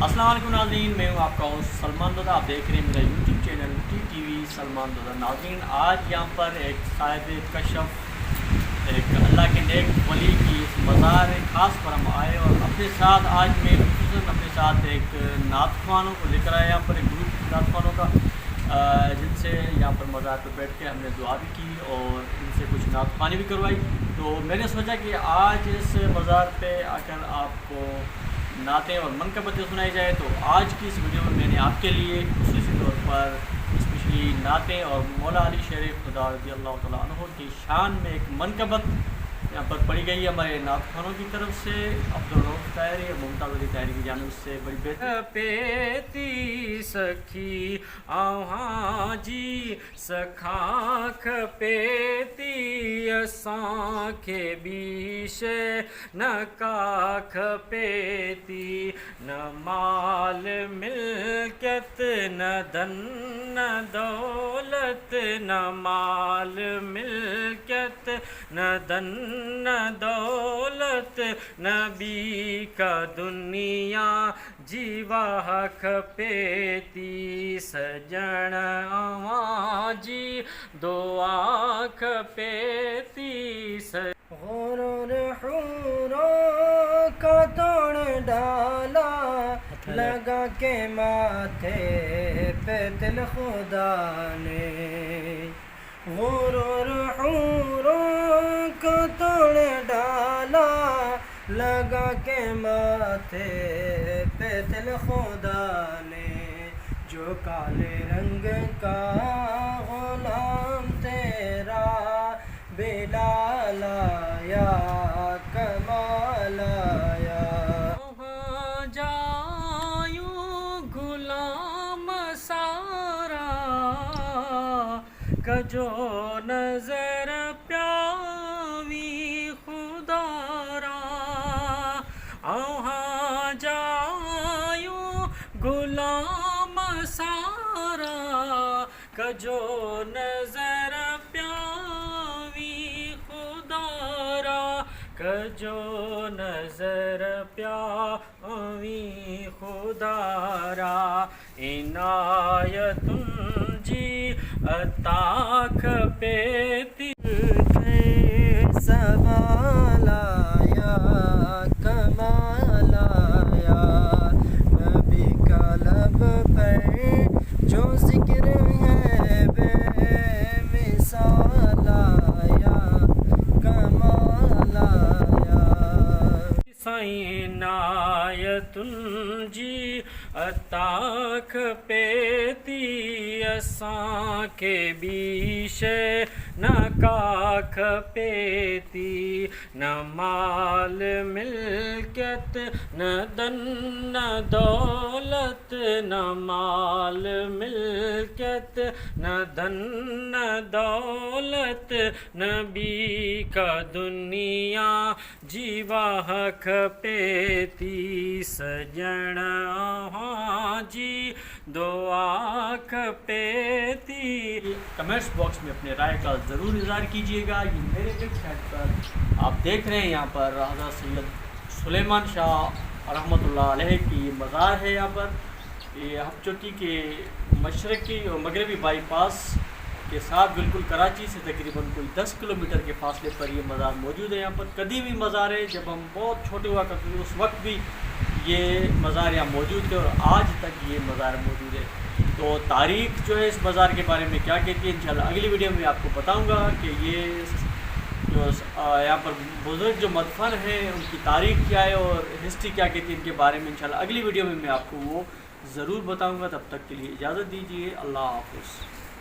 अस्सलाम वालेकुम नाज़रीन, मैं हूँ आपका होस्ट सलमान दोदा। आप देख रहे हैं मेरा YouTube channel TV Salman Doda. नाज़रीन, आज यहाँ पर एक साहिब कशफ एक अल्लाह के नेक वली की मज़ार ख़ास पर हम आए और अपने साथ आज मैं खुसूसन अपने साथ एक नात ख़वानों को लेकर आया, यहाँ पर एक ग्रुप नात ख़वानों का जिनसे यहाँ पर मज़ार पर बैठ के हमने दुआ भी की और इनसे कुछ नात ख़वानी भी करवाई। तो मैंने सोचा कि आज इस मज़ार पे आकर आपको नातें और मनकबतें सुनाई जाए। तो आज की इस वीडियो में मैंने आपके लिए खुसूसी तौर पर स्पेशली नातें और मौला अली शेर खुदा रज़ी अल्लाह तआला अन्हु की शान में एक मनकबत यहाँ पर पढ़ी गई है हमारे नात ख़वानों की तरफ से। अब्दुल रऊफ़ ताहिरी और मुमताज़ अली ताहिरी की जानिब से बड़ी बेहतर पेती सखी आहाँ जी सखाख पेती असांखे बीश न काख पेती न माल मिल्कियत न धन न दौलत न माल मिल्कियत न धन न दौलत नबी का दुनिया जीवा खपेती सजण आवाजी दुआ खपेती गुरूर हुरो का तोड़ डाला लगा के माथे पे दिल खुदा ने। गुरूर हुरो को तोड़ डाला लगा के माथे पे दिल खुदा ने। जो काले रंग का गुलाम तेरा बिलाल आया कमाल आया। जायूं गुलाम सारा कजो नजर प्यावी खुदारा आहाँ जायूं गुलाम सारा कजो नजर प्यावी खुदारा कजो नजर प्यावी खुदारा। इनायतुन जी अताख पेती सवाल आया कमाल आया। नबी का लब पर जो जिक्र है बेमिसाल आया कमाल आया। इनायतुन जी अताख पेती असांखे बीश न काख पेती न माल मिल्कियत न धन न दौलत न माल मिल्कियत न धन न दौलत नबी का दुनिया जीवा खपेती सजण जी दुआ खपेती। कमेंट्स बॉक्स में अपने राय का ज़रूर इज़हार कीजिएगा। ये मेरे वेबसाइट पर आप देख रहे हैं, यहाँ पर हज़रत सैयद सुलेमान शाह रहमतुल्लाह अलैह की मज़ार है। यहाँ पर ये हबचोटी के मशरक़ी और मगरबी बाईपास के साथ बिल्कुल कराची से तकरीबन कोई 10 किलोमीटर के फासले पर ये मज़ार मौजूद है। यहाँ पर कदीमी मज़ार है, जब हम बहुत छोटे हुआ करते थे उस वक्त भी ये मज़ार यहाँ मौजूद थे और आज तक ये मज़ार मौजूद है। तो तारीख़ जो है इस मज़ार के बारे में क्या कहती है, इंशाल्लाह अगली वीडियो में आपको बताऊँगा कि ये जो यहाँ पर बुज़ुर्ग जो मदफन हैं उनकी तारीख़ क्या है और हिस्ट्री क्या कहती है इनके बारे में। इंशाल्लाह अगली वीडियो में मैं आपको वो ज़रूर बताऊँगा। तब तक के लिए इजाज़त दीजिए। अल्लाह हाफ़िज़।